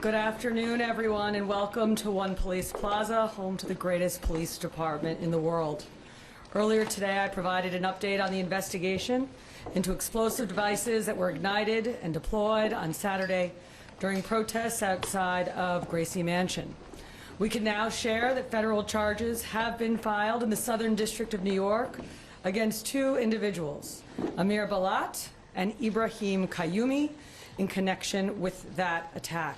Good afternoon, everyone, and welcome to One Police Plaza, home to the greatest police department in the world. Earlier today, I provided an update on the investigation into explosive devices that were ignited and deployed on Saturday during protests outside of Gracie Mansion. We can now share that federal charges have been filed in the Southern District of New York against two individuals, Amir Balat and Ibrahim Qayyumi, in connection with that attack.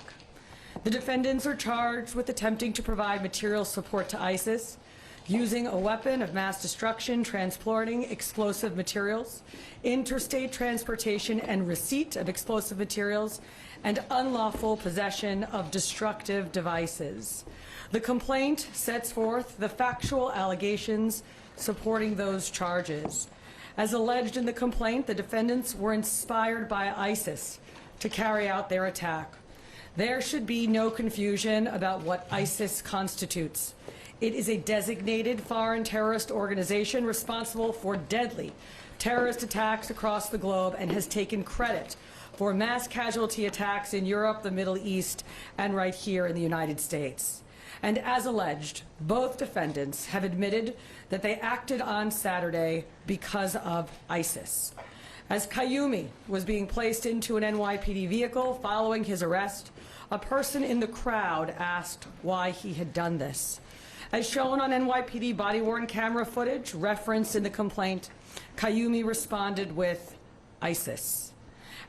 The defendants are charged with attempting to provide material support to ISIS, using a weapon of mass destruction, transporting explosive materials, interstate transportation and receipt of explosive materials, and unlawful possession of destructive devices. The complaint sets forth the factual allegations supporting those charges. As alleged in the complaint, the defendants were inspired by ISIS to carry out their attack. There should be no confusion about what ISIS constitutes. It is a designated foreign terrorist organization responsible for deadly terrorist attacks across the globe and has taken credit for mass casualty attacks in Europe, the Middle East, and right here in the United States. And as alleged, both defendants have admitted that they acted on Saturday because of ISIS. As Qayyumi was being placed into an NYPD vehicle following his arrest, a person in the crowd asked why he had done this. As shown on NYPD body-worn camera footage referenced in the complaint, Qayyumi responded with ISIS.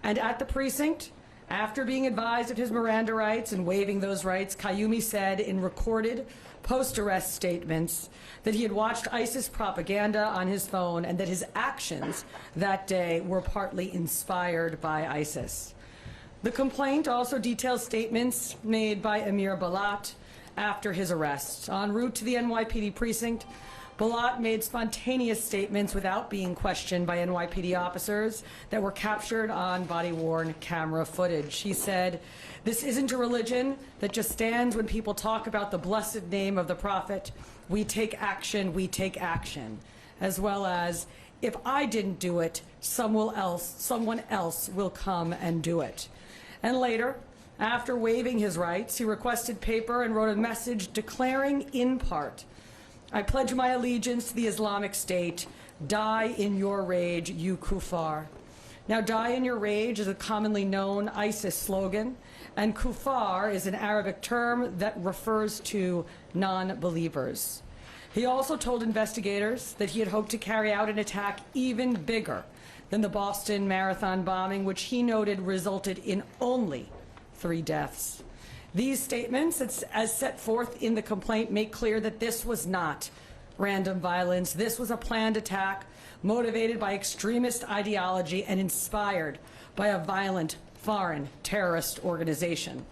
And at the precinct, after being advised of his Miranda rights and waiving those rights, Qayyumi said in recorded post-arrest statements that he had watched ISIS propaganda on his phone and that his actions that day were partly inspired by ISIS. The complaint also details statements made by Amir Balat after his arrest. En route to the NYPD precinct, Balat made spontaneous statements without being questioned by NYPD officers that were captured on body-worn camera footage. He said, "This isn't a religion that just stands when people talk about the blessed name of the Prophet. We take action, as well as, if I didn't do it, someone else will come and do it." And later, after waiving his rights, he requested paper and wrote a message declaring in part, "I pledge my allegiance to the Islamic State. Die in your rage, you kuffar." Now, "die in your rage" is a commonly known ISIS slogan, and kuffar is an Arabic term that refers to non-believers. He also told investigators that he had hoped to carry out an attack even bigger than the Boston Marathon bombing, which he noted resulted in only 3 deaths. These statements, as set forth in the complaint, make clear that this was not random violence. This was a planned attack motivated by extremist ideology and inspired by a violent foreign terrorist organization.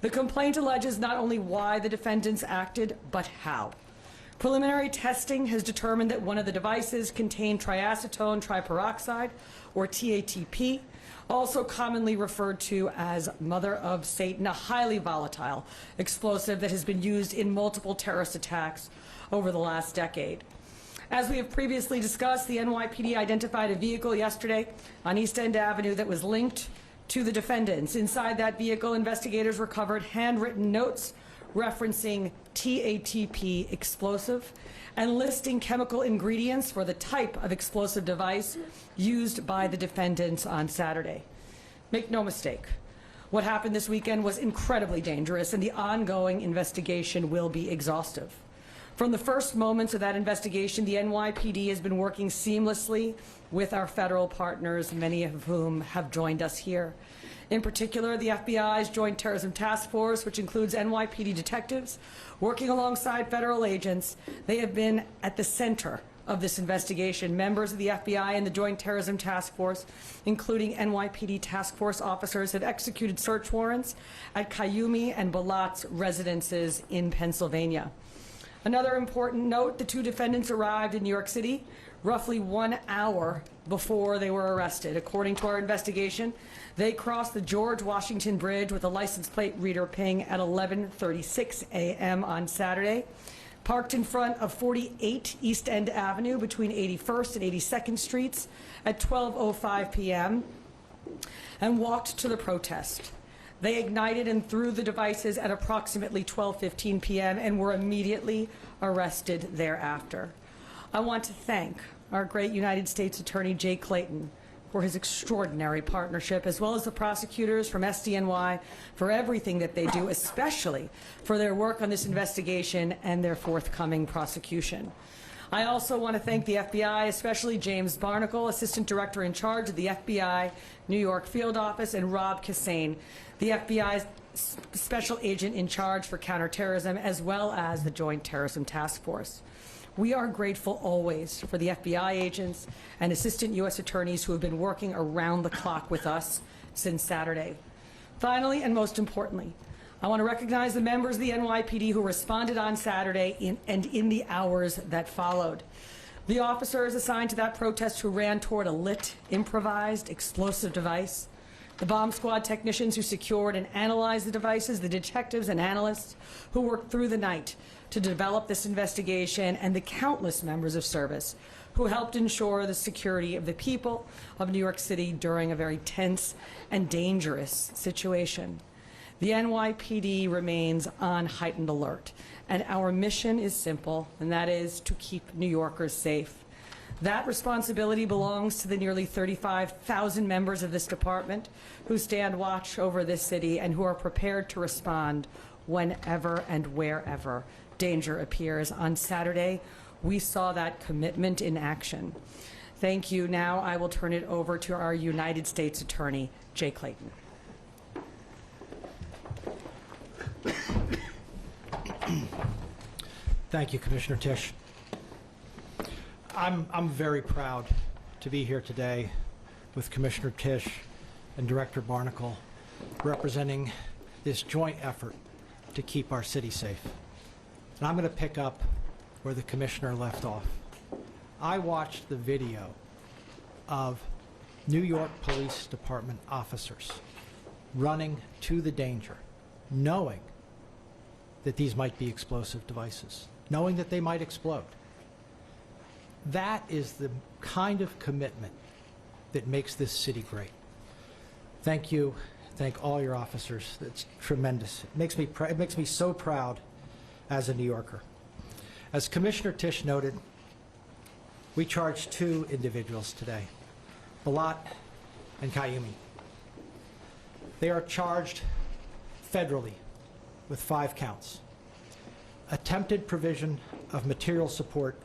The complaint alleges not only why the defendants acted, but how. Preliminary testing has determined that one of the devices contained triacetone triperoxide, or TATP, also commonly referred to as Mother of Satan, a highly volatile explosive that has been used in multiple terrorist attacks over the last decade. As we have previously discussed, the NYPD identified a vehicle yesterday on East End Avenue that was linked to the defendants. Inside that vehicle, investigators recovered handwritten notes referencing TATP explosive and listing chemical ingredients for the type of explosive device used by the defendants on Saturday. Make no mistake, what happened this weekend was incredibly dangerous, and the ongoing investigation will be exhaustive. From the first moments of that investigation, the NYPD has been working seamlessly with our federal partners, many of whom have joined us here. In particular, the FBI's Joint Terrorism Task Force, which includes NYPD detectives working alongside federal agents. They have been at the center of this investigation. Members of the FBI and the Joint Terrorism Task Force, including NYPD task force officers, have executed search warrants at Qayyumi and Balat's residences in Pennsylvania. Another important note, the two defendants arrived in New York City roughly 1 hour before they were arrested. According to our investigation, they crossed the George Washington Bridge with a license plate reader ping at 11:36 a.m. on Saturday, parked in front of 48 East End Avenue between 81st and 82nd Streets at 12:05 p.m., and walked to the protest. They ignited and threw the devices at approximately 12:15 p.m. and were immediately arrested thereafter. I want to thank our great United States Attorney Jay Clayton for his extraordinary partnership, as well as the prosecutors from SDNY for everything that they do, especially for their work on this investigation and their forthcoming prosecution. I also want to thank the FBI, especially James Barnacle, Assistant Director in charge of the FBI New York Field Office, and Rob Kassane, the FBI's Special Agent in charge for counterterrorism, as well as the Joint Terrorism Task Force. We are grateful always for the FBI agents and Assistant U.S. Attorneys who have been working around the clock with us since Saturday. Finally, and most importantly, I want to recognize the members of the NYPD who responded on Saturday and in the hours that followed. The officers assigned to that protest who ran toward a lit, improvised, explosive device, the bomb squad technicians who secured and analyzed the devices, the detectives and analysts who worked through the night to develop this investigation, and the countless members of service who helped ensure the security of the people of New York City during a very tense and dangerous situation. The NYPD remains on heightened alert, and our mission is simple, and that is to keep New Yorkers safe. That responsibility belongs to the nearly 35,000 members of this department who stand watch over this city and who are prepared to respond whenever and wherever danger appears. On Saturday, we saw that commitment in action. Thank you. Now I will turn it over to our United States Attorney, Jay Clayton. Thank you, Commissioner Tisch. I'm very proud to be here today with Commissioner Tisch and Director Barnacle representing this joint effort to keep our city safe. And I'm going to pick up where the Commissioner left off. I watched the video of New York Police Department officers running to the danger, knowing that these might be explosive devices, knowing that they might explode. That is the kind of commitment that makes this city great. Thank you. Thank all your officers. It's tremendous. It makes me so proud as a New Yorker. As Commissioner Tisch noted, we charged 2 individuals today, Balat and Qayumi. They are charged federally with 5 counts. Attempted provision of material support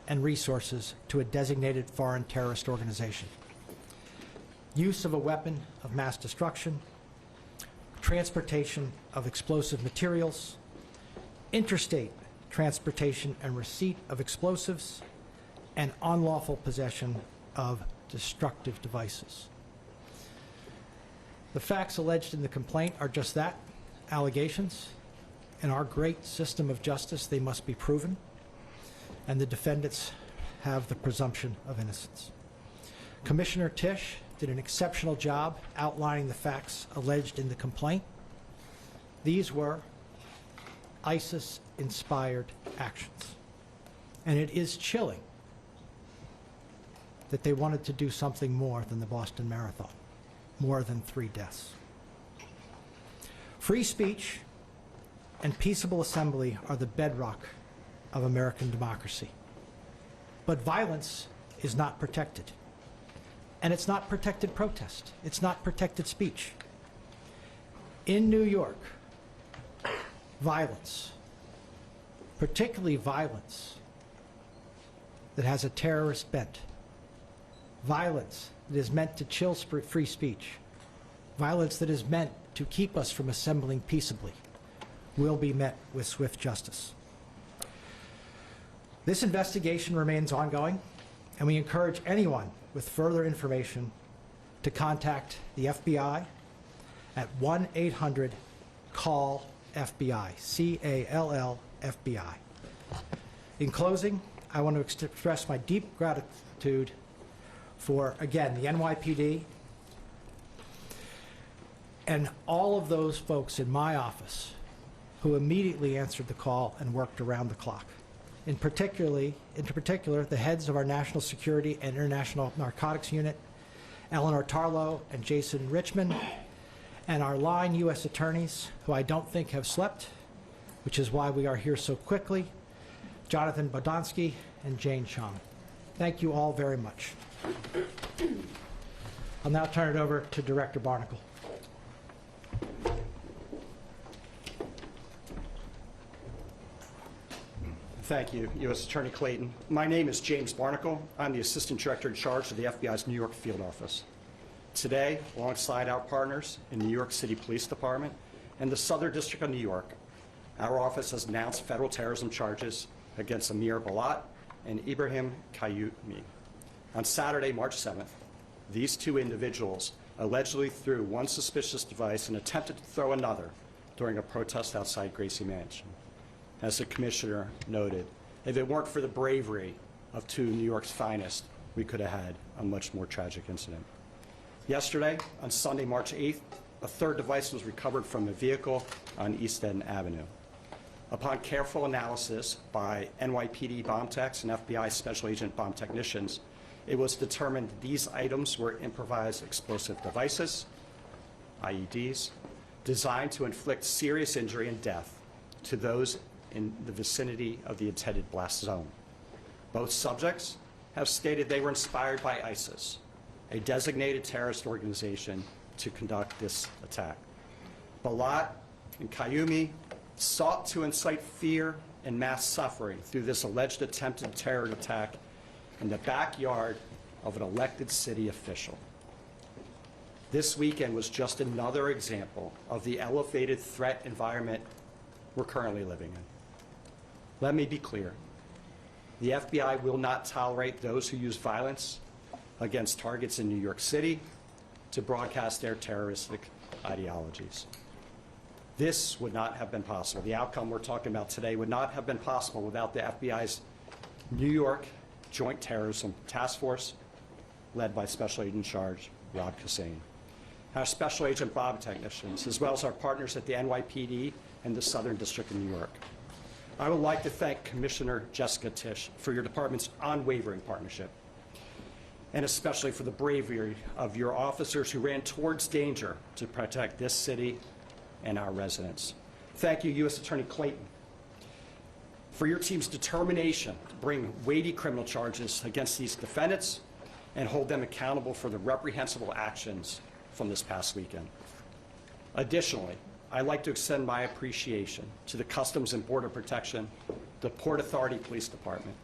and resources to a designated foreign terrorist organization. Use of a weapon of mass destruction, transportation of explosive materials, interstate transportation and receipt of explosives, and unlawful possession of destructive devices. The facts alleged in the complaint are just that, allegations. In our great system of justice, they must be proven, and the defendants have the presumption of innocence. Commissioner Tisch did an exceptional job outlining the facts alleged in the complaint. These were ISIS-inspired actions. And it is chilling that they wanted to do something more than the Boston Marathon, more than 3 deaths. Free speech and peaceable assembly are the bedrock of American democracy. But violence is not protected. And it's not protected protest. It's not protected speech. In New York, violence, particularly violence that has a terrorist bent, violence that is meant to chill free speech, violence that is meant to keep us from assembling peaceably, will be met with swift justice. This investigation remains ongoing, and we encourage anyone with further information to contact the FBI at 1-800-CALL-FBI, C-A-L-L-FBI. In closing, I want to express my deep gratitude for, again, the NYPD and all of those folks in my office who immediately answered the call and worked around the clock. In particular, the heads of our National Security and International Narcotics Unit, Eleanor Tarlow and Jason Richmond, and our line U.S. attorneys, who I don't think have slept, which is why we are here so quickly, Jonathan Bodonsky and Jane Chung. Thank you all very much. I'll now turn it over to Director Barnacle. Thank you, U.S. Attorney Clayton. My name is James Barnacle. I'm the Assistant Director in charge of the FBI's New York Field Office. Today, alongside our partners in the New York City Police Department and the Southern District of New York, our office has announced federal terrorism charges against Amir Balat and Ibrahim Kayumi. On Saturday, March 7th, these two individuals allegedly threw one suspicious device and attempted to throw another during a protest outside Gracie Mansion. As the Commissioner noted, if it weren't for the bravery of two New York's finest, we could have had a much more tragic incident. Yesterday, on Sunday, March 8th, a third device was recovered from a vehicle on East End Avenue. Upon careful analysis by NYPD bomb techs and FBI Special Agent bomb technicians, it was determined these items were improvised explosive devices, IEDs, designed to inflict serious injury and death to those in the vicinity of the intended blast zone. Both subjects have stated they were inspired by ISIS, a designated terrorist organization, to conduct this attack. Balat and Kayumi sought to incite fear and mass suffering through this alleged attempted terror attack in the backyard of an elected city official. This weekend was just another example of the elevated threat environment we're currently living in. Let me be clear. The FBI will not tolerate those who use violence against targets in New York City to broadcast their terroristic ideologies. This would not have been possible. The outcome we're talking about today would not have been possible without the FBI's New York Joint Terrorism Task Force, led by Special Agent in Charge Rob Hussein, our Special Agent bomb technicians, as well as our partners at the NYPD and the Southern District of New York. I would like to thank Commissioner Jessica Tisch for your department's unwavering partnership, and especially for the bravery of your officers who ran towards danger to protect this city and our residents. Thank you, U.S. Attorney Clayton, for your team's determination to bring weighty criminal charges against these defendants and hold them accountable for the reprehensible actions from this past weekend. Additionally, I'd like to extend my appreciation to the Customs and Border Protection, the Port Authority Police Department,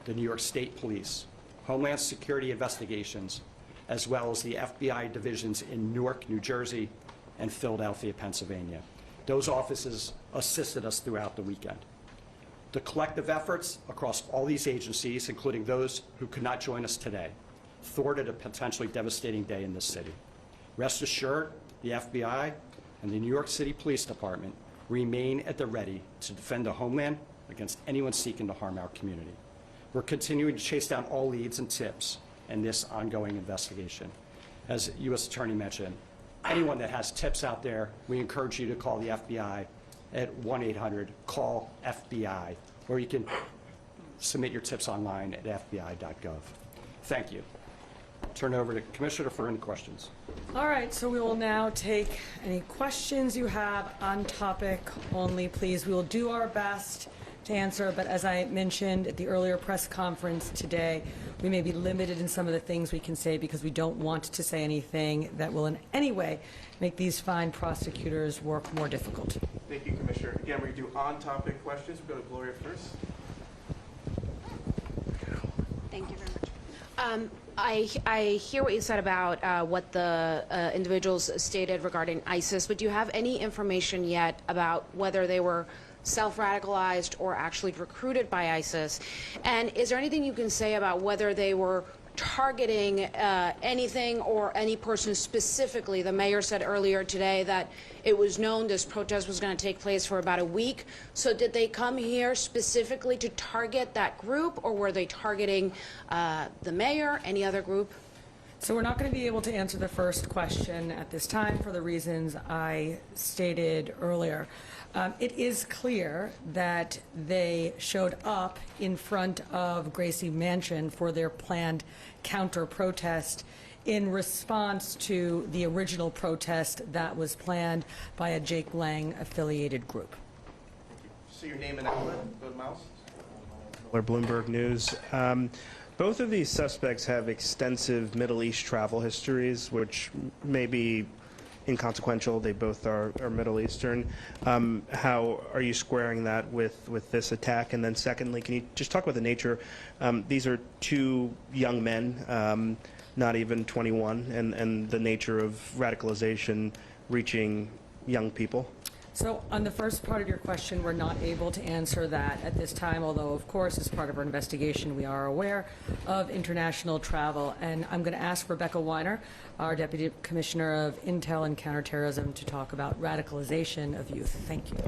the New York State Police, Homeland Security Investigations, as well as the FBI divisions in Newark, New Jersey, and Philadelphia, Pennsylvania. Those offices assisted us throughout the weekend. The collective efforts across all these agencies, including those who could not join us today, thwarted a potentially devastating day in this city. Rest assured, the FBI and the New York City Police Department remain at the ready to defend the homeland against anyone seeking to harm our community. We're continuing to chase down all leads and tips in this ongoing investigation. As U.S. Attorney mentioned, anyone that has tips out there, we encourage you to call the FBI at 1-800-CALL-FBI, or you can submit your tips online at fbi.gov. Thank you. Turn it over to Commissioner for any questions. All right, so we will now take any questions you have on topic only, please. We will do our best to answer, but as I mentioned at the earlier press conference today, we may be limited in some of the things we can say because we don't want to say anything that will in any way make these fine prosecutors' work more difficult. Thank you, Commissioner. Again, we do on-topic questions. We'll go to Gloria first. Thank you very much. I hear what you said about what the individuals stated regarding ISIS, but do you have any information yet about whether they were self-radicalized or actually recruited by ISIS? And is there anything you can say about whether they were targeting anything or any person specifically? The mayor said earlier today that it was known this protest was going to take place for about a week. So did they come here specifically to target that group, or were they targeting the mayor, any other group? So we're not going to be able to answer the first question at this time for the reasons I stated earlier. It is clear that they showed up in front of Gracie Mansion for their planned counter-protest in response to the original protest that was planned by a Jake Lang affiliated group. See your name and outlet. Go to Mouse. Or Bloomberg News. Both of these suspects have extensive Middle East travel histories, which may be inconsequential. They both are Middle Eastern. How are you squaring that with this attack? And then secondly, can you just talk about the nature? These are two young men, not even 21, and the nature of radicalization reaching young people. So on the first part of your question, we're not able to answer that at this time, although, of course, as part of our investigation, we are aware of international travel. And I'm going to ask Rebecca Weiner, our Deputy Commissioner of Intel and Counterterrorism, to talk about radicalization of youth. Thank you.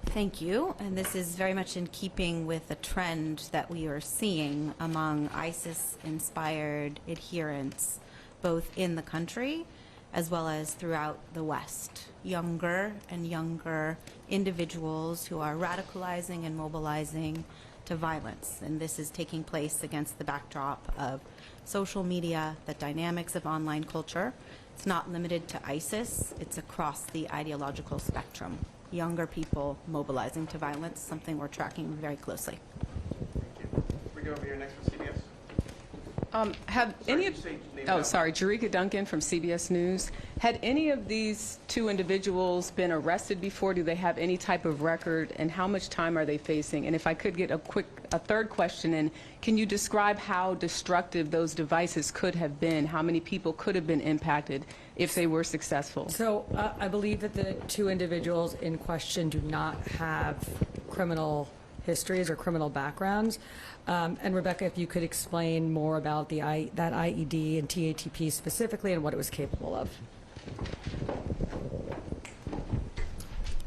Thank you. And this is very much in keeping with the trend that we are seeing among ISIS-inspired adherents, both in the country as well as throughout the West. Younger and younger individuals who are radicalizing and mobilizing to violence. And this is taking place against the backdrop of social media, the dynamics of online culture. It's not limited to ISIS, it's across the ideological spectrum. Younger people mobilizing to violence, something we're tracking very closely. Thank you. We go over here next with CBS. Have Sorry, any you of, say name and oh, outlet. sorry, Jerika Duncan from CBS News. Had any of these two individuals been arrested before? Do they have any type of record? And how much time are they facing? And if I could get a third question in, can you describe how destructive those devices could have been? How many people could have been impacted if they were successful? So I believe that the two individuals in question do not have criminal histories or criminal backgrounds. And Rebecca, if you could explain more about that IED and TATP specifically and what it was capable of.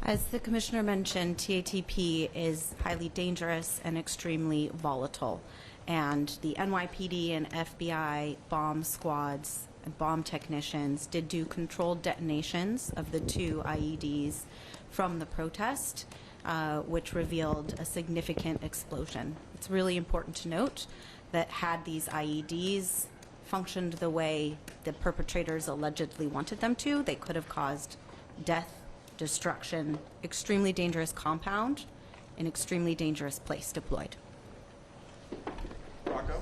As the Commissioner mentioned, TATP is highly dangerous and extremely volatile. And the NYPD and FBI bomb squads and bomb technicians did do controlled detonations of the two IEDs from the protest, which revealed a significant explosion. It's really important to note that had these IEDs functioned the way the perpetrators allegedly wanted them to, they could have caused death, destruction, extremely dangerous compound, an extremely dangerous place deployed. Rocco.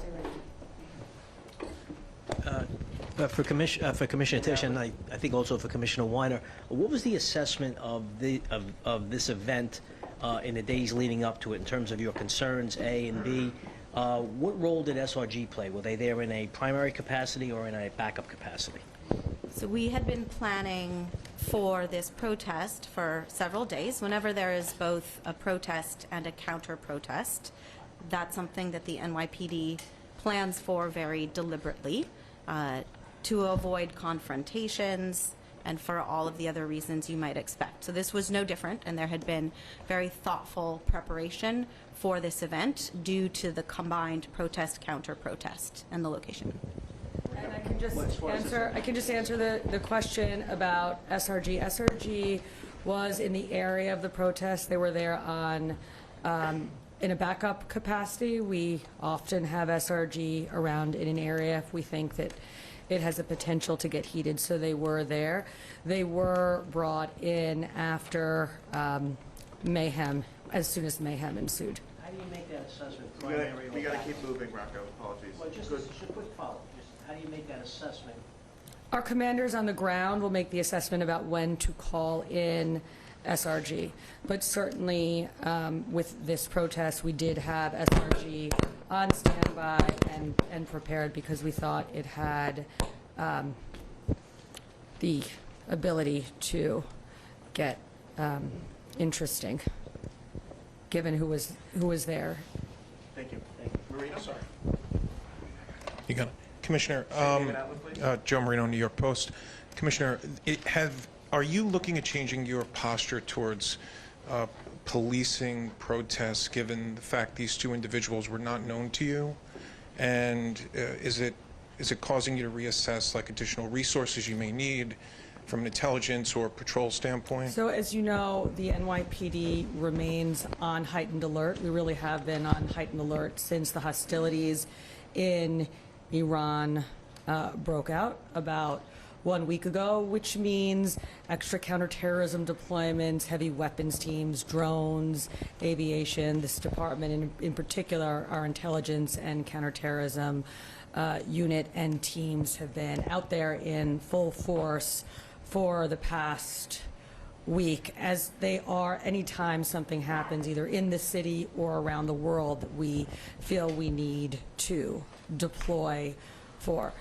For Commissioner Tisch, and I think also for Commissioner Weiner, what was the assessment of this event in the days leading up to it in terms of your concerns, A and B? What role did SRG play? Were they there in a primary capacity or in a backup capacity? So we had been planning for this protest for several days. Whenever there is both a protest and a counter-protest, that's something that the NYPD plans for very deliberately to avoid confrontations and for all of the other reasons you might expect. So this was no different, and there had been very thoughtful preparation for this event due to the combined protest, counter-protest, and the location. And I can just answer the question about SRG. SRG was in the area of the protest. They were there on in a backup capacity. We often have SRG around in an area if we think that it has a potential to get heated, so they were there. They were brought in after mayhem, as soon as mayhem ensued. How do you make that assessment? We got to keep moving, Rocco. Apologies. Well, just a quick follow-up. Just how do you make that assessment? Our commanders on the ground will make the assessment about when to call in SRG. But certainly with this protest, we did have SRG on standby and prepared because we thought it had the ability to get interesting, given who was there. Thank you. Marino, sorry. You got it. Commissioner, Name and outlet, please. Joe Marino, New York Post. Commissioner, are you looking at changing your posture towards policing protests, given the fact these two individuals were not known to you? And is it causing you to reassess like additional resources you may need from an intelligence or patrol standpoint? So as you know, the NYPD remains on heightened alert. We really have been on heightened alert since the hostilities in Iran broke out about 1 week ago, which means extra counterterrorism deployments, heavy weapons teams, drones, aviation. This department, in particular, our intelligence and counterterrorism unit and teams have been out there in full force for the past week, as they are anytime something happens either in the city or around the world that we feel we need to deploy for.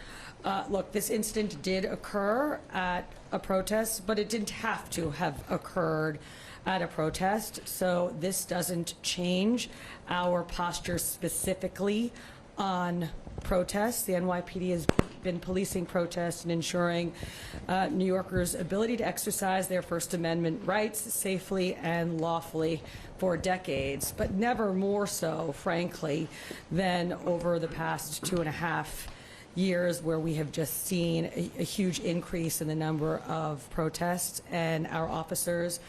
Look, this incident did occur at a protest, but it didn't have to have occurred at a protest, so this doesn't change our posture specifically on protests. The NYPD has been policing protests and ensuring New Yorkers' ability to exercise their First Amendment rights safely and lawfully for decades, but never more so, frankly, than over the past 2.5 years, where we have just seen a huge increase in the number of protests, and our officers,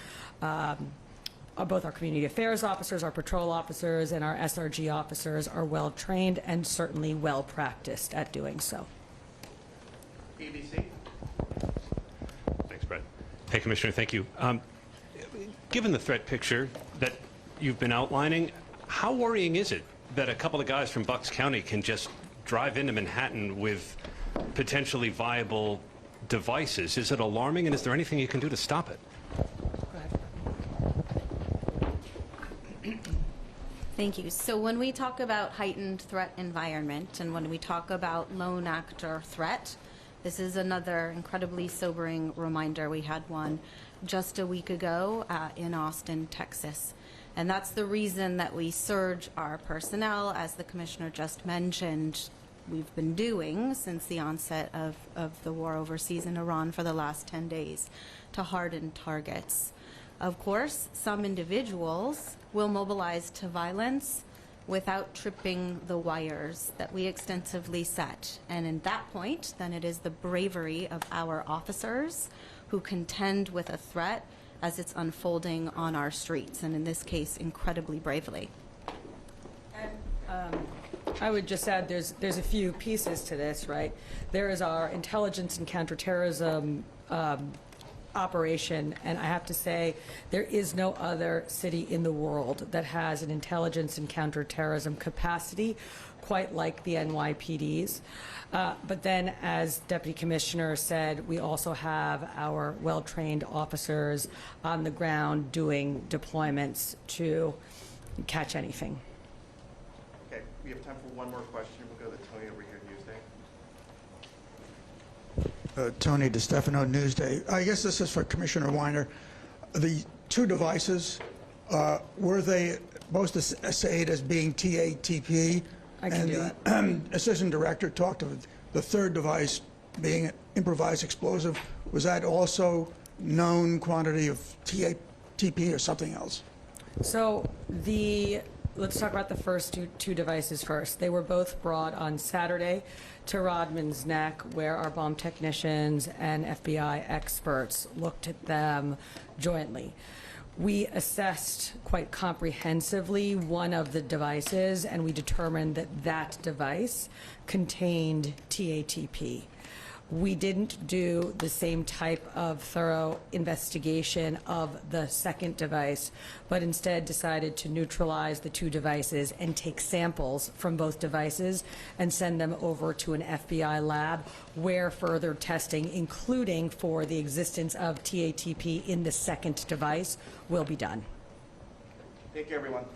both our community affairs officers, our patrol officers, and our SRG officers are well trained and certainly well practiced at doing so. ABC. Thanks, Brett. Hey, Commissioner, thank you. Given the threat picture that you've been outlining, how worrying is it that a couple of guys from Bucks County can just drive into Manhattan with potentially viable devices? Is it alarming, and is there anything you can do to stop it? Thank you. So when we talk about heightened threat environment and when we talk about lone actor threat, this is another incredibly sobering reminder. We had one just a week ago in Austin, Texas. And that's the reason that we surge our personnel, as the Commissioner just mentioned, we've been doing since the onset of the war overseas in Iran for the last 10 days, to harden targets. Of course, some individuals will mobilize to violence without tripping the wires that we extensively set. And in that point, then it is the bravery of our officers who contend with a threat as it's unfolding on our streets, and in this case, incredibly bravely. I would just add there's a few pieces to this, right? There is our intelligence and counterterrorism operation, and I have to say there is no other city in the world that has an intelligence and counterterrorism capacity quite like the NYPD's. But then, as Deputy Commissioner said, we also have our well-trained officers on the ground doing deployments to catch anything. Okay, we have time for one more question. We'll go to Tony over here, Newsday. Tony DeStefano, Newsday. I guess this is for Commissioner Weiner. The two devices, were they both assayed as being TATP? I can do the Assistant Director talked of the third device being an improvised explosive. Was that also known quantity of TATP or something else? So let's talk about the first two devices first. They were both brought on Saturday to Rodman's Neck, where our bomb technicians and FBI experts looked at them jointly. We assessed quite comprehensively one of the devices, and we determined that that device contained TATP. We didn't do the same type of thorough investigation of the second device, but instead decided to neutralize the two devices and take samples from both devices and send them over to an FBI lab where further testing, including for the existence of TATP in the second device, will be done. Thank you, everyone.